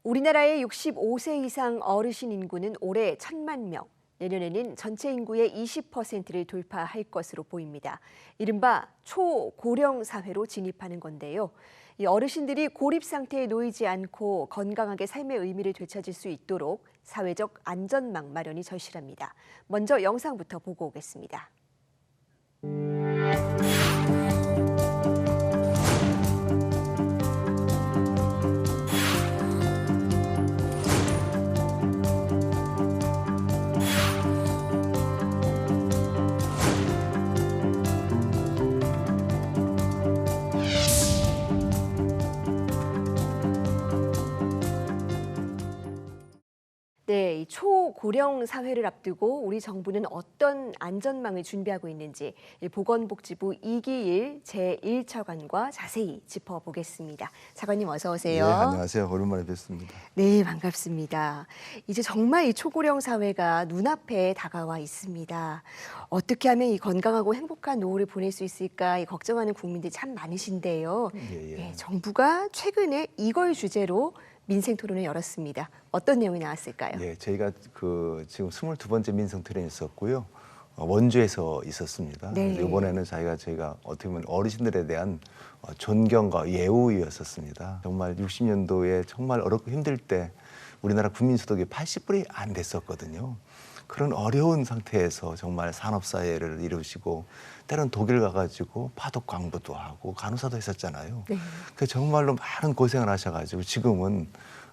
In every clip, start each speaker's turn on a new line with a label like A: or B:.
A: 우리나라의 65세 이상 어르신 인구는 올해 1,000만 명, 내년에는 전체 인구의 20%를 돌파할 것으로 보입니다. 이른바 초고령 사회로 진입하는 건데요. 이 어르신들이 고립 상태에 놓이지 않고 건강하게 삶의 의미를 되찾을 수 있도록 사회적 안전망 마련이 절실합니다. 먼저 영상부터 보고 오겠습니다. 네, 이 초고령 사회를 앞두고 우리 정부는 어떤 안전망을 준비하고 있는지 보건복지부 이기일 제1차관과 자세히 짚어보겠습니다. 차관님 어서 오세요.
B: 네, 안녕하세요. 오랜만에 뵙습니다.
A: 네, 반갑습니다. 이제 정말 이 초고령 사회가 눈앞에 다가와 있습니다. 어떻게 하면 이 건강하고 행복한 노후를 보낼 수 있을까 이 걱정하는 국민들이 참 많으신데요. 네, 정부가 최근에 이걸 주제로 민생 토론을 열었습니다. 어떤 내용이 나왔을까요?
B: 예, 저희가 지금 22번째 민생 토론이 있었고요. 원주에서 있었습니다.
A: 네.
B: 이번에는 저희가 어떻게 보면 어르신들에 대한 존경과 예우였었습니다. 정말 60년도에 정말 어렵고 힘들 때 우리나라 국민소득이 80%이 안 됐었거든요. 그런 어려운 상태에서 정말 산업사회를 이루시고 때로는 독일 가가지고 파독 광부도 하고 간호사도 했었잖아요.
A: 네.
B: 그 정말로 많은 고생을 하셔가지고 지금은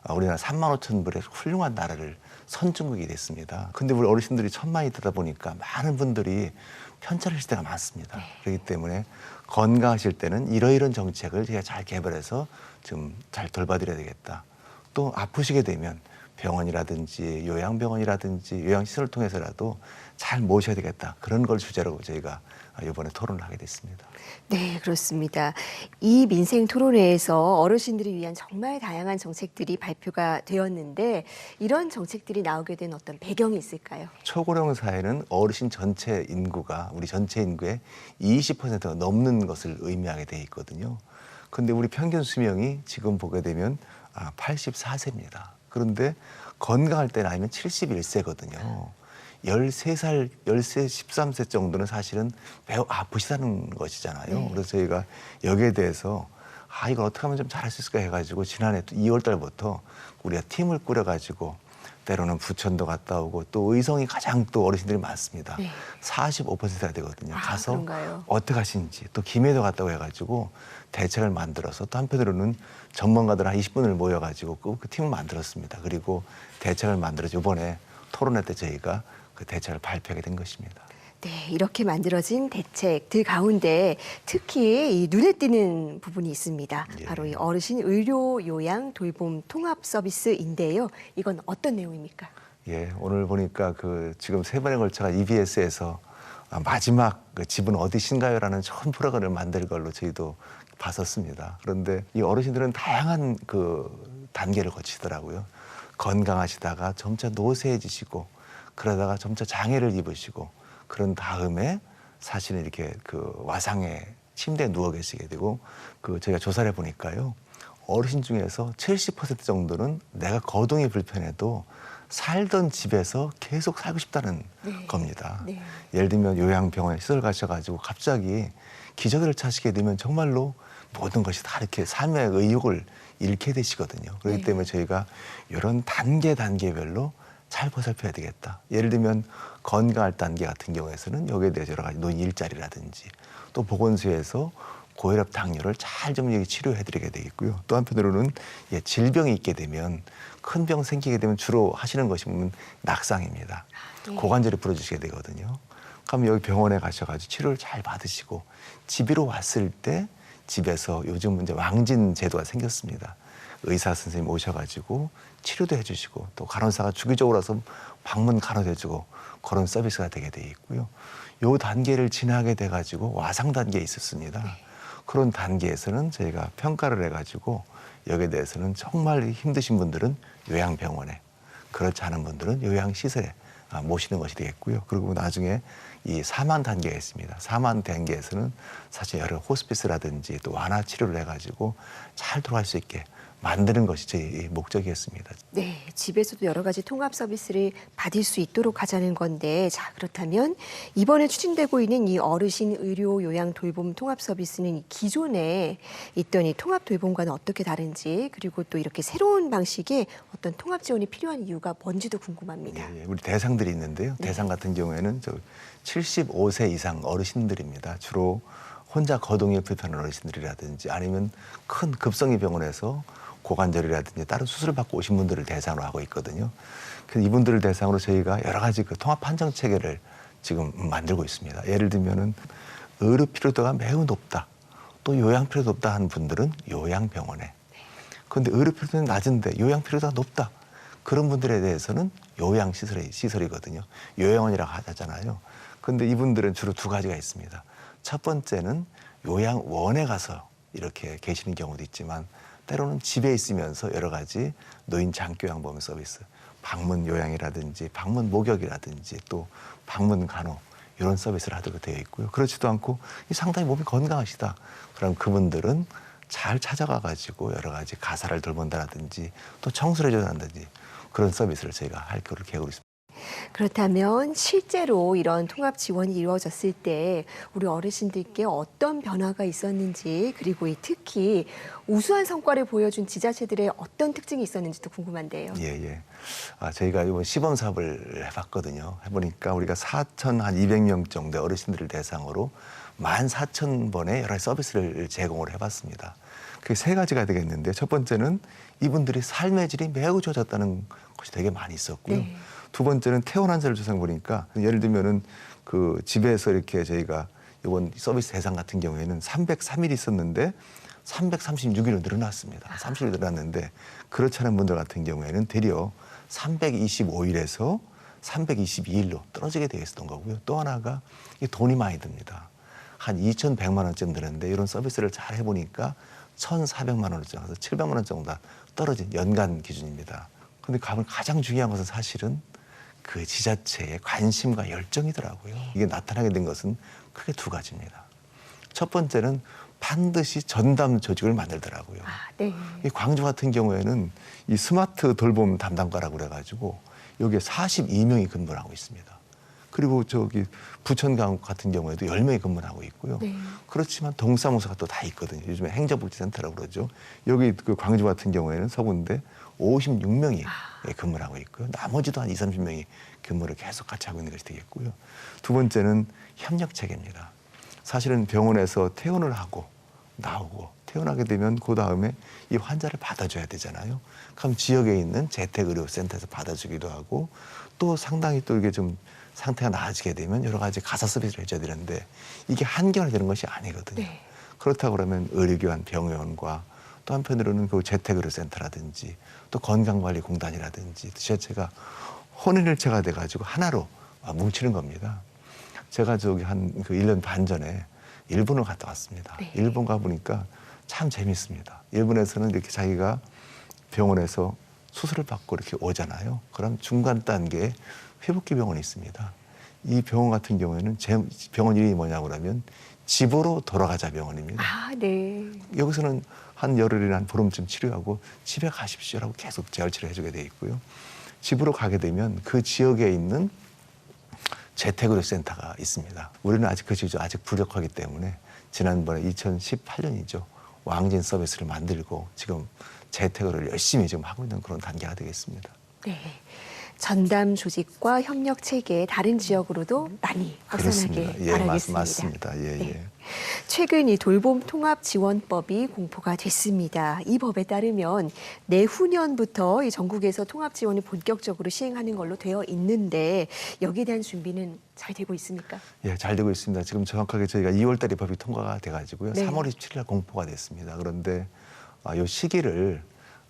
B: 우리나라 35,000불의 훌륭한 나라를 선진국이 됐습니다. 근데 우리 어르신들이 1,000만이 되다 보니까 많은 분들이 편찮으실 때가 많습니다.
A: 네.
B: 그렇기 때문에 건강하실 때는 이러이런 정책을 제가 잘 개발해서 좀 잘 돌봐드려야 되겠다. 또 아프시게 되면 병원이라든지 요양병원이라든지 요양시설을 통해서라도 잘 모셔야 되겠다. 그런 걸 주제로 저희가 이번에 토론을 하게 됐습니다.
A: 네, 그렇습니다. 이 민생 토론회에서 어르신들을 위한 정말 다양한 정책들이 발표가 되었는데 이런 정책들이 나오게 된 어떤 배경이 있을까요?
B: 초고령 사회는 어르신 전체 인구가 우리 전체 인구의 20%가 넘는 것을 의미하게 돼 있거든요. 근데 우리 평균 수명이 지금 보게 되면 84세입니다. 그런데 건강할 때 나이는 71세거든요. 13살, 13세 정도는 사실은 매우 아프시다는 것이잖아요.
A: 네.
B: 그래서 저희가 여기에 대해서 이걸 어떻게 하면 좀 잘할 수 있을까 해가지고 지난해 2월 달부터 우리가 팀을 꾸려가지고 때로는 부천도 갔다 오고 또 의성이 가장 또 어르신들이 많습니다.
A: 네.
B: 45%가 되거든요. 가서
A: 그런가요?
B: 어떻게 하시는지 또 김해도 갔다고 해가지고 대책을 만들어서 또 한편으로는 전문가들 한 20분을 모여가지고 그 팀을 만들었습니다. 그리고 대책을 만들어서 이번에 토론회 때 저희가 그 대책을 발표하게 된 것입니다.
A: 네, 이렇게 만들어진 대책들 가운데 특히 이 눈에 띄는 부분이 있습니다.
B: 예.
A: 바로 이 어르신 의료 요양 돌봄 통합 서비스인데요. 이건 어떤 내용입니까?
B: 예, 오늘 보니까 지금 3번에 걸쳐가 EBS에서 마지막 집은 어디신가요라는 좋은 프로그램을 만들 걸로 저희도 봤었습니다. 그런데 이 어르신들은 다양한 단계를 거치더라고요. 건강하시다가 점차 노쇠해지시고 그러다가 점차 장애를 입으시고 그런 다음에 사실은 이렇게 와상의 침대에 누워 계시게 되고 저희가 조사를 해보니까요. 어르신 중에서 70% 정도는 내가 거동이 불편해도 살던 집에서 계속 살고 싶다는 겁니다.
A: 네.
B: 예를 들면 요양병원에 시설 가셔가지고 갑자기 기저귀를 차시게 되면 정말로 모든 것이 다 이렇게 삶의 의욕을 잃게 되시거든요. 그렇기 때문에 저희가 이런 단계별로 잘 보살펴야 되겠다. 예를 들면 건강할 단계 같은 경우에는 여기에 대해서 여러 가지 노인 일자리라든지 또 보건소에서 고혈압 당뇨를 잘 좀 치료해드리게 되겠고요. 또 한편으로는 질병이 있게 되면 큰 병 생기게 되면 주로 하시는 것이 보면 낙상입니다. 고관절이 부러지시게 되거든요. 그럼 여기 병원에 가셔가지고 치료를 잘 받으시고 집으로 왔을 때 집에서 요즘 이제 왕진 제도가 생겼습니다. 의사 선생님 오셔가지고 치료도 해주시고 또 간호사가 주기적으로 와서 방문 간호해주고 그런 서비스가 되게 돼 있고요. 요 단계를 지나게 돼가지고 와상 단계에 있었습니다. 그런 단계에서는 저희가 평가를 해가지고 여기에 대해서는 정말 힘드신 분들은 요양병원에 그렇지 않은 분들은 요양시설에 모시는 것이 되겠고요. 그리고 나중에 이 사망 단계가 있습니다. 사망 단계에서는 사실 여러 호스피스라든지 또 완화 치료를 해가지고 잘 돌아갈 수 있게 만드는 것이 제 목적이었습니다.
A: 네, 집에서도 여러 가지 통합 서비스를 받을 수 있도록 하자는 건데, 자, 그렇다면 이번에 추진되고 있는 이 어르신 의료 요양 돌봄 통합 서비스는 기존에 있던 이 통합 돌봄과는 어떻게 다른지, 그리고 또 이렇게 새로운 방식의 어떤 통합 지원이 필요한 이유가 뭔지도 궁금합니다.
B: 예, 우리 대상들이 있는데요.
A: 네.
B: 대상 같은 경우에는 75세 이상 어르신들입니다. 주로 혼자 거동이 불편한 어르신들이라든지 아니면 큰 급성이 병원에서 고관절이라든지 다른 수술을 받고 오신 분들을 대상으로 하고 있거든요. 그래서 이분들을 대상으로 저희가 여러 가지 그 통합 판정 체계를 지금 만들고 있습니다. 예를 들면은 의료 필요도가 매우 높다, 또 요양 필요도 높다 하는 분들은 요양병원에. 그런데 의료 필요도는 낮은데 요양 필요도가 높다, 그런 분들에 대해서는 요양시설이거든요. 요양원이라고 하잖아요. 그런데 이분들은 주로 두 가지가 있습니다. 첫 번째는 요양원에 가서 이렇게 계시는 경우도 있지만 때로는 집에 있으면서 여러 가지 노인 장기요양 보험 서비스, 방문 요양이라든지 방문 목욕이라든지 또 방문 간호 이런 서비스를 하도록 되어 있고요. 그렇지도 않고 상당히 몸이 건강하시다, 그럼 그분들은 잘 찾아가 가지고 여러 가지 가사를 돌본다든지 또 청소를 해준다든지 그런 서비스를 저희가 할 거를 계획하고 있습니다.
A: 그렇다면 실제로 이런 통합 지원이 이루어졌을 때 우리 어르신들께 어떤 변화가 있었는지, 그리고 특히 우수한 성과를 보여준 지자체들의 어떤 특징이 있었는지도 궁금한데요.
B: 예. 저희가 이번 시범 사업을 해봤거든요. 해보니까 우리가 4,200명 정도 어르신들을 대상으로 14,000번의 여러 서비스를 제공을 해봤습니다. 그게 세 가지가 되겠는데, 첫 번째는 이분들이 삶의 질이 매우 좋아졌다는 것이 되게 많이 있었고요.
A: 네.
B: 두 번째는 퇴원 환자를 조사해 보니까 예를 들면은 그 집에서 이렇게 저희가 이번 서비스 대상 같은 경우에는 303일 있었는데 336일로 늘어났습니다. 30일 늘어났는데, 그렇지 않은 분들 같은 경우에는 되려 325일에서 322일로 떨어지게 되어 있었던 거고요. 또 하나가 이 돈이 많이 듭니다. 한 2,100만 원쯤 드는데 이런 서비스를 잘 해보니까 1,400만 원 정도, 700만 원 정도 떨어진 연간 기준입니다. 그런데 가장 중요한 것은 사실은 그 지자체의 관심과 열정이더라고요. 이게 나타나게 된 것은 크게 두 가지입니다. 첫 번째는 반드시 전담 조직을 만들더라고요.
A: 네.
B: 이 광주 같은 경우에는 이 스마트 돌봄 담당과라고 그래가지고 여기에 42명이 근무를 하고 있습니다. 그리고 부천 같은 경우에도 10명이 근무를 하고 있고요.
A: 네.
B: 그렇지만 동사무소가 또 다 있거든요. 요즘에 행정복지센터라고 그러죠. 여기 그 광주 같은 경우에는 서구인데 56명이 근무를 하고 있고요. 나머지도 한 20, 30명이 근무를 계속 같이 하고 있는 것이 되겠고요. 두 번째는 협력 체계입니다. 사실은 병원에서 퇴원을 하고 나오고 퇴원하게 되면 그 다음에 이 환자를 받아줘야 되잖아요. 그럼 지역에 있는 재택의료센터에서 받아주기도 하고, 또 상당히 또 이게 좀 상태가 나아지게 되면 여러 가지 가사 서비스를 해줘야 되는데 이게 한결되는 것이 아니거든요.
A: 네.
B: 그렇다고 그러면 의료기관, 병원과 또 한편으로는 그 재택의료센터라든지 또 건강관리공단이라든지 지자체가 혼인일체가 돼가지고 하나로 뭉치는 겁니다. 제가 한 1년 반 전에 일본을 갔다 왔습니다.
A: 네.
B: 일본 가보니까 참 재밌습니다. 일본에서는 이렇게 자기가 병원에서 수술을 받고 이렇게 오잖아요. 그럼 중간 단계에 회복기 병원이 있습니다. 이 병원 같은 경우에는 병원 이름이 뭐냐고 그러면 집으로 돌아가자 병원입니다.
A: 네.
B: 여기서는 한 열흘이나 한 보름쯤 치료하고 집에 가십시오라고 계속 재활치료 해주게 돼 있고요. 집으로 가게 되면 그 지역에 있는 재택의료센터가 있습니다. 우리는 아직 그 지역이 아직 부족하기 때문에 지난번에 2018년이죠. 왕진 서비스를 만들고 지금 재택의료를 열심히 지금 하고 있는 그런 단계가 되겠습니다.
A: 네. 전담 조직과 협력 체계, 다른 지역으로도 많이 확산하길
B: 그렇습니다.
A: 바라겠습니다.
B: 맞습니다. 예.
A: 네. 최근 이 돌봄 통합 지원법이 공포가 됐습니다. 이 법에 따르면 내후년부터 이 전국에서 통합 지원을 본격적으로 시행하는 걸로 되어 있는데, 여기에 대한 준비는 잘 되고 있습니까?
B: 예, 잘 되고 있습니다. 지금 정확하게 저희가 2월 달에 법이 통과가 돼가지고요.
A: 네.
B: 3월 27일 날 공포가 됐습니다. 그런데 이 시기를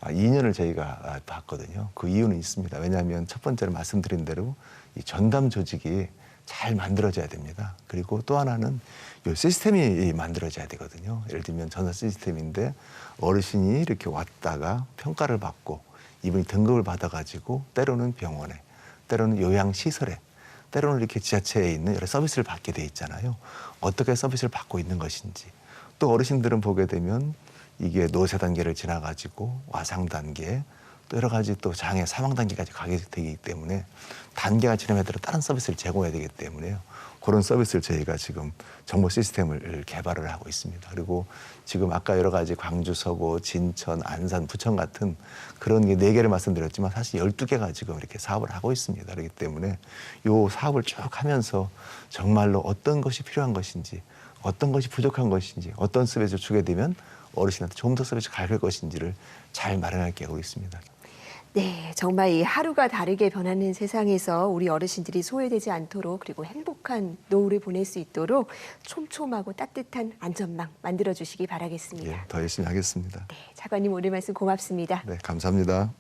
B: 2년을 저희가 봤거든요. 그 이유는 있습니다. 왜냐하면 첫 번째로 말씀드린 대로 이 전담 조직이 잘 만들어져야 됩니다. 그리고 또 하나는 이 시스템이 만들어져야 되거든요. 예를 들면 전산 시스템인데 어르신이 이렇게 왔다가 평가를 받고 이분이 등급을 받아가지고 때로는 병원에, 때로는 요양시설에, 때로는 이렇게 지자체에 있는 여러 서비스를 받게 돼 있잖아요. 어떻게 서비스를 받고 있는 것인지. 또 어르신들은 보게 되면 이게 노쇠 단계를 지나가지고 와상 단계 또 여러 가지 또 장애 사망 단계까지 가게 되기 때문에 단계가 지남에 따라 다른 서비스를 제공해야 되기 때문에요. 그런 서비스를 저희가 지금 정보 시스템을 개발을 하고 있습니다. 그리고 지금 아까 여러 가지 광주, 서구, 진천, 안산, 부천 같은 그런 게 4개를 말씀드렸지만 사실 12개가 지금 이렇게 사업을 하고 있습니다. 그렇기 때문에 이 사업을 쭉 하면서 정말로 어떤 것이 필요한 것인지 어떤 것이 부족한 것인지 어떤 서비스를 주게 되면 어르신한테 좀 더 서비스를 갈 것인지를 잘 마련할 계획으로 있습니다.
A: 네, 정말 이 하루가 다르게 변하는 세상에서 우리 어르신들이 소외되지 않도록 그리고 행복한 노후를 보낼 수 있도록 촘촘하고 따뜻한 안전망 만들어 주시기 바라겠습니다.
B: 예, 더 열심히 하겠습니다.
A: 네, 차관님 오늘 말씀 고맙습니다.
B: 네, 감사합니다.